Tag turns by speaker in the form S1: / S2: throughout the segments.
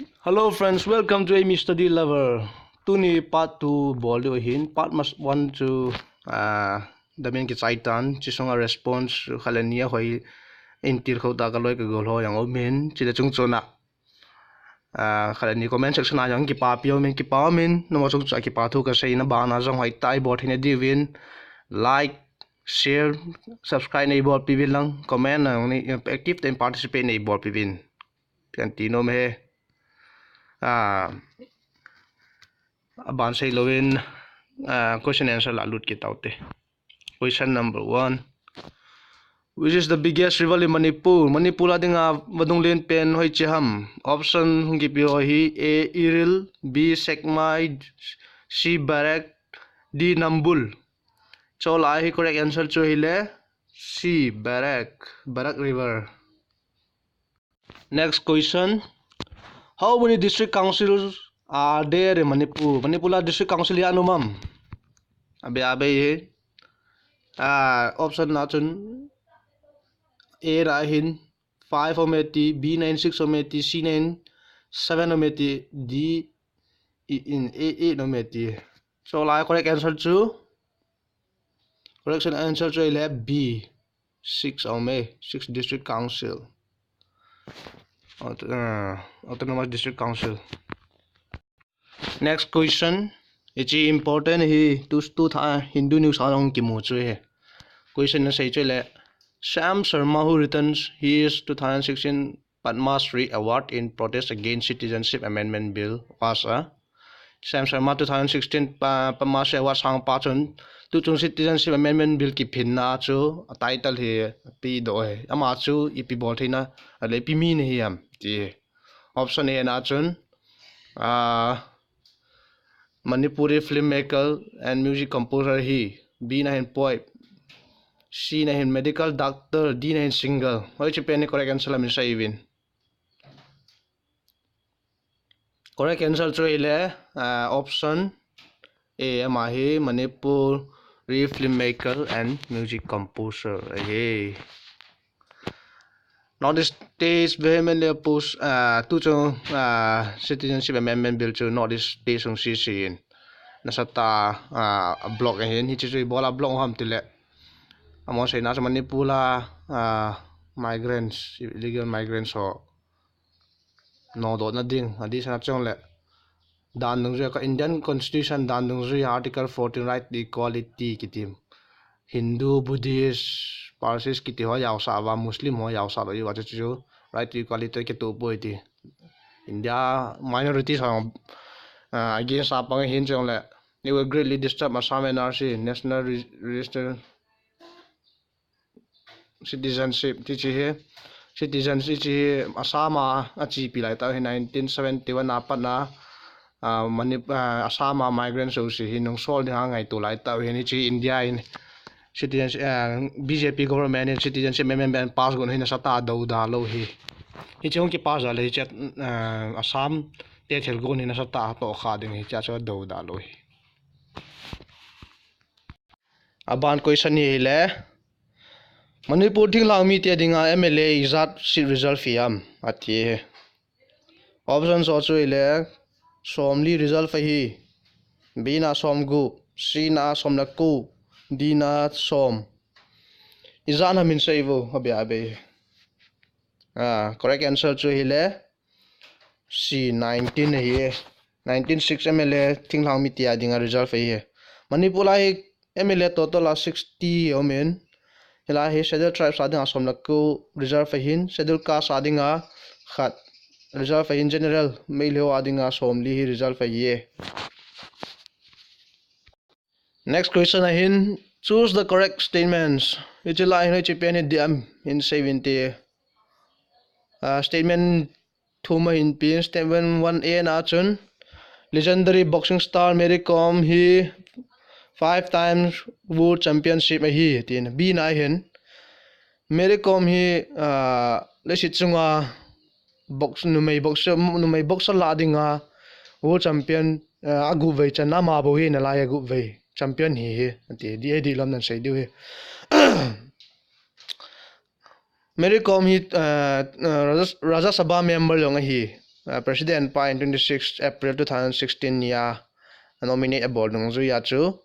S1: Hello friends, welcome to Amy Study Lover. Tuni part 2 bol do hin part mas 1 to damin ki chaitan chisonga response khalania hoi intir khota ka loi ka gol ho yang omin chida chung chona khalani comment section a yang ki pa pio min ki pa min no chung cha ki pa thu ka sei na ba na jong hoi tai bot hin divin like share subscribe nei bot pivin lang comment na ni active and participate nei bot pivin kan tino me ban say lowin question answer la lut ki taute. Question number 1. Which is the biggest river in Manipur? Manipur adinga madung len pen hoi cheham. Option hungi pi hi: A Iril, B Sekmai, C Barak, D Nambul. So la hi correct answer cho hile C Barak river. Next question. How many district councils are there in Manipur? Manipur la district council ya no mam. Abe he. Option na chun A ra hin 5 ometi, B 9 6 ometi, C 9 7 ometi, D in A 8 ometi. So la correct answer to correction answer to ile B 6 6 district council. Autonomous district council. Next question. It's important he to Hindu news along kimu. Question na say chile. Sam Sharma, who returns his 2016 Padma Shri Award in protest against Citizenship Amendment Bill, was Sam Sharma 2016 Padma Shri Award sang pachun tu Citizenship Amendment Bill ki phinna chu title he pi do he ama chu ipi bol thina le pi mi ne hiam ti. Option A na chun Manipuri filmmaker and music composer he. B na hin poet, C na hin medical doctor, D na hin singer. Hoi chi pen correct answer lam sa even. Correct answer cho ile option A ma hi Manipuri filmmaker and music composer. Hey. Northeast states vehemently oppose Citizenship Amendment Bill to Northeast states on CC. Nasata block hin hi chu bola block ham tile. Amo say na sa Manipur la migrants, illegal migrants ho no do na ding adi sa chong le dan nung ka Indian Constitution dan nung Article 14 right to equality kitim. Hindu, Buddhist, Parsis kiti ho yaw sa wa Muslim ho yaw sa lo yu chu right to equality ke to boy ti. India minorities ho against apang hin chong le they will greatly disturb Assam NRC National Register Citizenship ti he citizenship chi Assam achi pilai ta 1971 apat na Manipur Assam migrants so si hinong sol ni ngai to lai ta he ni chi India in citizenship BJP government and citizenship amendment pass gon hina sata do da lo hi chong ki pass le chat Assam te thel gon hina sata to kha ding hi cha cho do da lo hi. Aban question hi le Manipur thing lang mi te dinga MLA exat seat result fiam ati. Options also ile somli result fa hi, B na somgu, C na somnaku, D na som. Izana min saivo abe correct answer cho hile C 19 hi 196 MLA thing lang mi te dinga result fa hi. Manipur la hi MLA total 60 omen. Hila hi scheduled tribes adinga somnaku reserve fahin scheduled caste adinga khat reserve fahin general mailho adinga somli hi reserve fahiye. Next question ahin choose the correct statements. Ichila hin chipen diam in 70 statement thuma in pin statement 1A na chun legendary boxing star Mary Kom hi 5 times world championship hi tin. B na hin Mary Kom hi le sit chunga box numai boxer la dinga world champion agu vai chana ma bo hi na la agu vai champion hi ati di lam nan sei du hi. Mary Kom hi Rajya Sabha member long hi President pa in 26 April 2016 ya nominate a board nung zu ya chu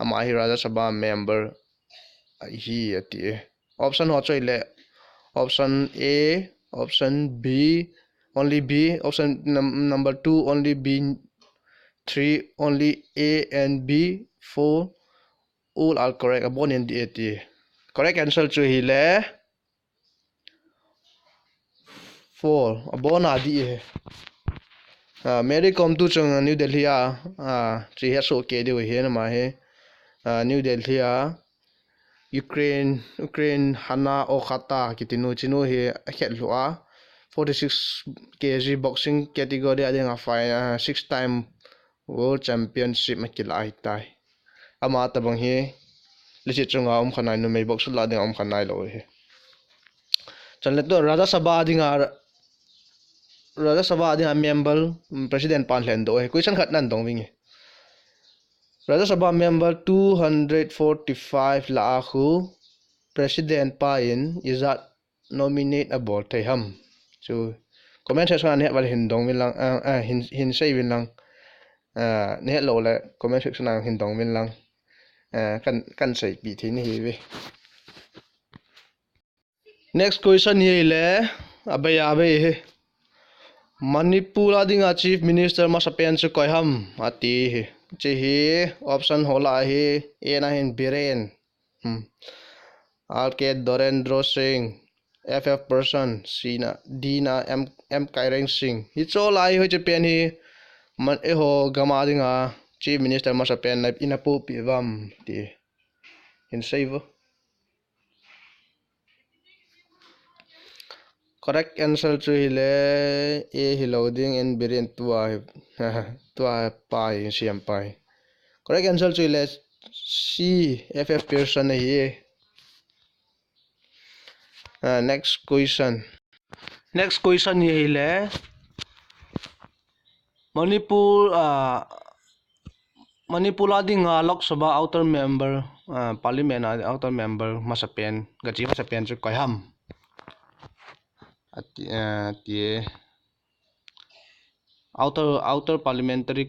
S1: ama hi Rajya Sabha member hi ati option ho choi le option A, option B, only B, option number 2, only B, 3, only A and B, 4, all are correct. Abon in the correct answer to hile 4. Abon adi Mary come to chung New Delhi tri ha so ke de he na ma he New Delhi Ukraine hana okhata kitinu chinu he khet lua 46 kg boxing category adinga fine 6-time world championship makila hitai ama tabang he lichi chunga khanai nu mei box la ding khanai lo he chanle to Rajya Sabha adinga member president pan hlen do he question khat nan dong wingi Rajya Sabha member 245 la khu president pa in izat nominate a board thai ham chu comment section ne wal hin dong min lang hin sei win lang ne lo le comment section ang hin dong min lang kan sei pi thi ni hi next question hi le abaya he Manipur adinga chief minister masapen chu koiham ati chi hi option hola hi a na hin biren Alket Dorendro Singh FF person C na D na M Kaireng Singh hi cho lai ho che pen hi man e ho gama dinga chief minister masapen na inapu pi wam ti in save correct answer chu hile a hi loading in biren tua pa hi siam pai correct answer chu hile C FF person hi next question hi hile Manipur adinga Lok Sabha outer member parliament outer member masapen gachi masapen chu koiham ati outer parliamentary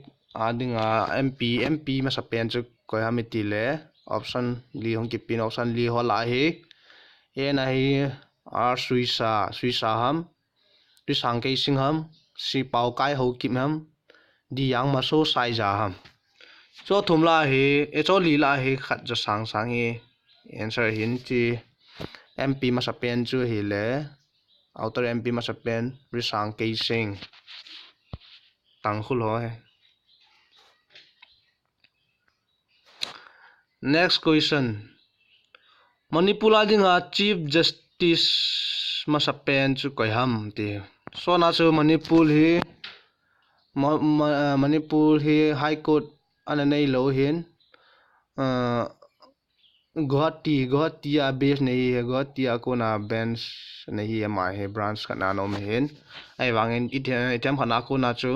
S1: adinga MP masapen chu koiham itile option li hong kipin option li hola hi e na hi R Suisa ham ri sangkei singham si pau kai ho kim ham di yang ma so sai ja ham cho thumla hi e cho li la hi khat ja sang hi answer hin chi MP masapen chu hi le outer MP masapen ri sangkei sing tang khul ho hai next question Manipur adinga chief justice masapen chu koiham ti so na chu Manipur hi high court ananei lo hin Guwahati a base nei Guwahati a kona bench nei ma he branch kana no me hin ai wangin item khana kona chu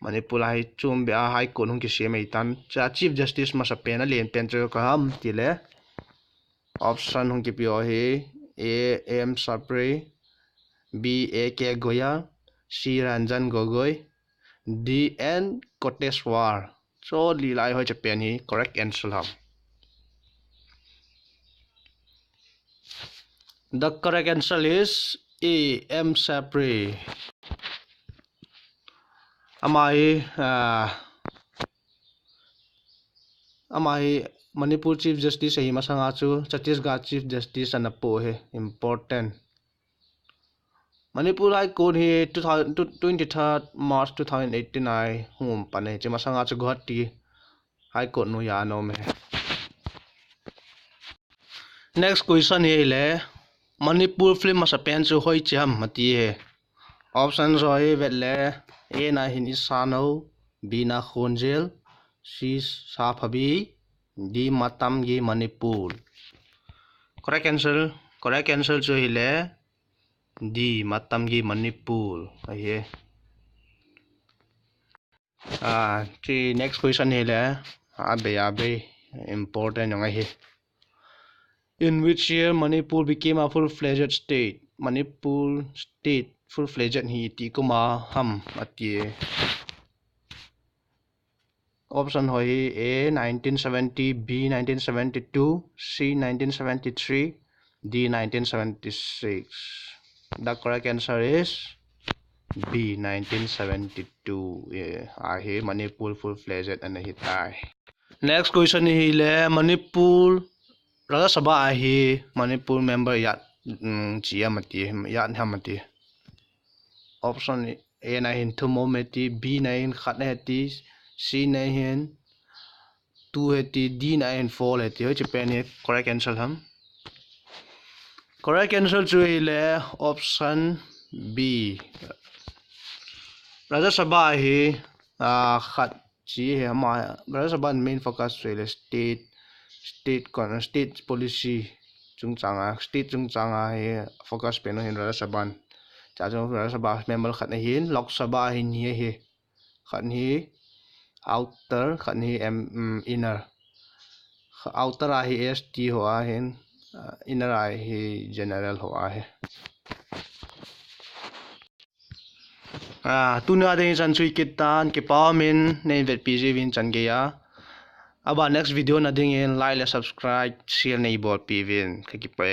S1: Manipur hai chum be high court hung ki se mai tan cha chief justice masapen a len pen chu ka ham tile option hung ki pio hi A M Sapre B A K Goya C Ranjan Gogoi D N Koteswar so li lai hoi chapen hi correct answer ham the correct answer is A M Sapre amai Manipur chief justice hi masanga chu Chhattisgarh chief justice anapo he important Manipur High Court hi 23rd March 2018 hum pane che masanga chu Guwahati High Court no ya no me next question hi le Manipur film masapen chu hoi cham mati he option roi vetle A na hin isano B na khonjel C sa phabi D matam gi Manipur correct answer chu hi le D matam gi Manipur aye chi next question hi le abe important yong hi in which year Manipur became a full-fledged state Manipur state full-fledged hi ti kuma ham ati option hoi A 1970, B 1972, C 1973, D 1976. The correct answer is B 1972. Ahi Manipur full-fledged and hitai. Next question hi le Manipur Rajya Sabha ahi Manipur member yat chia mati yat hamati. Option A na hin thumo meti, B na hin khat heti, C na hin 2 heti, D na hin 4 heti. Hoi chipen hi correct answer ham. Correct answer chu hi le option B. Rajya Sabha ahi khat chi he ma Rajya Sabha main focus chu le state policy chung changa state chung changa he focus pe no hin Rajya Sabha cha chung Rajya Sabha member khat na hin Lok Sabha hin he khat hi outer khat hi inner outer a hi ST ho a hin inner a hi general ho a he tuna de chan chui kitan ke pa min nei vet pg win chan ge ya aba next video na ding in likeและ subscribe share nei bot pi win ka ki pe